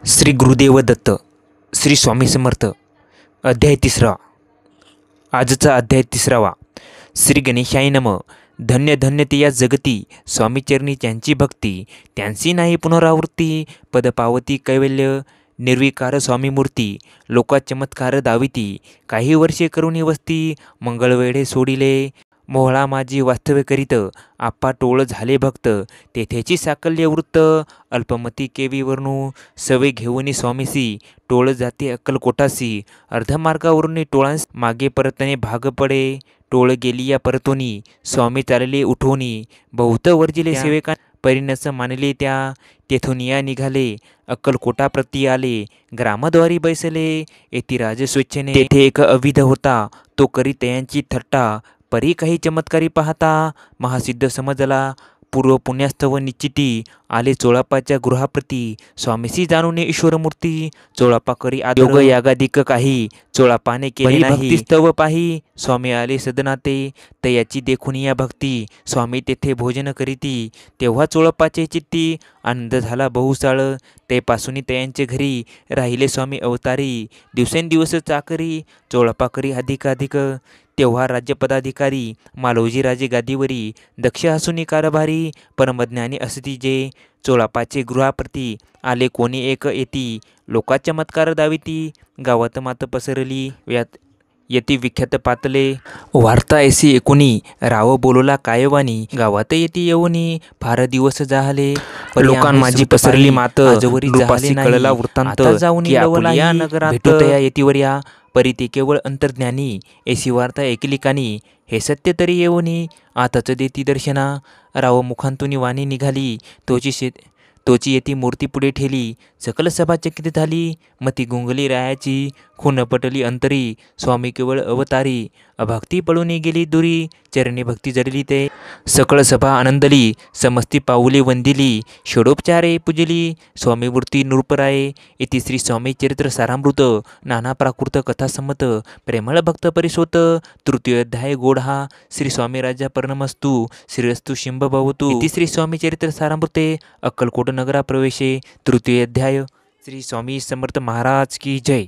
श्री गुरुदेव दत्त. श्री स्वामी समर्थ. अध्याय 3. आजचा अध्याय 3. श्री गणेशाय नम. धन्य धन्य ते या जगती स्वामीचरणी त्यांची भक्ती, त्यांची नाही पुनरावृत्ती. पद पावती कैवल्य निर्विकार स्वामी मूर्ती, लोका चमत्कार दाविती. काही वर्षे करुणी वस्ती, मंगळवेढे सोडिले. मोहळा माझी वास्तव्य करीत, आप्पा टोळ झाले भक्त. तेथेची साकल्य वृत्त, अल्पमती केवी वर्णू. सवे घेऊनी स्वामीसी, टोळ जाते अक्कलकोटासी. अर्धमार्गावरून टोळांस मागे परतणे भाग पडे. टोळ गेली या परतोनी, स्वामी चालले उठोनी. बहुत वर्जिले सेवेका, परिणस मानले त्या. तेथून या निघाले, अक्कलकोटाप्रती आले. ग्रामद्वारी बैसले, येती राज स्वच्छने. तेथे एक अविध होता, तो करी तयांची थट्टा. परी काही चमत्कारी पाहता, महासिद्ध समजला. पूर्व पुण्यास्तव निश्चिती, आले चोळापाच्या गृहाप्रती. स्वामीसी जाणून ईश्वरमूर्ती, चोळापा करी योग यागादिक काही. चोळापाने केले नाही स्तव पाही. स्वामी आले सदनाते, तयाची देखून या भक्ती. स्वामी तेथे भोजन करीती, तेव्हा चोळपाचे चित्ती. आनंद झाला बहुसाळ, तेपासून तयांचे घरी. राहिले स्वामी अवतारी, दिवसेंदिवस चाकरी. चोळापा करी अधिकाधिक, तेव्हा राज्यपदाधिकारी. मालोजी राजे गादीवरी, दक्ष हसुनी कारभारी. परमज्ञानी असती जे, चोळापाचे गृहाप्रती. आले कोणी एक येती, लोका चमत्कार दाविती. गावात मात पसरली, येती विख्यात पातले. वार्ता ऐसी एकुणी, राव बोलला कायवानी. गावात येती येऊनी, फार दिवस जाहले. लोकां माझी पसरली मात, रूपासी कळला वृत्तांत. जाऊन या नगरात भेटूतया येतीवर या. परी ते केवळ अंतर्ज्ञानी, ऐसी वार्ता ऐकली कानी. हे सत्य तरी येऊनी, आताच देती दर्शना. राव मुखांतून वाणी निघाली, तोची येती मूर्ती पुढे ठेली. सकल सभा चकित झाली, मती गुंगली रायाची. खून पटली अंतरी, स्वामी केवळ अवतारी. अभक्ती पळून गेली दुरी, चरणी भक्ती जडली ते. सकळ सभा आनंदली, समस्ती पाऊले वंदिली. षडोपचारे पूजली, स्वामी मूर्ती नृपराये. इति श्री स्वामी चरित्र सारामृत. नाना प्राकृत कथा संमत, प्रेमळ भक्त परिसोत. तृतीय अध्याय गोढा. श्री स्वामी राजा पर्णमस्तु, श्रीरस्तु शिंब भवतु. इति श्री स्वामी चरित्र सारामृते. अक्कलकोट नगरा प्रवेशे. तृतीय अध्याय. श्री स्वामी समर्थ महाराज की जय.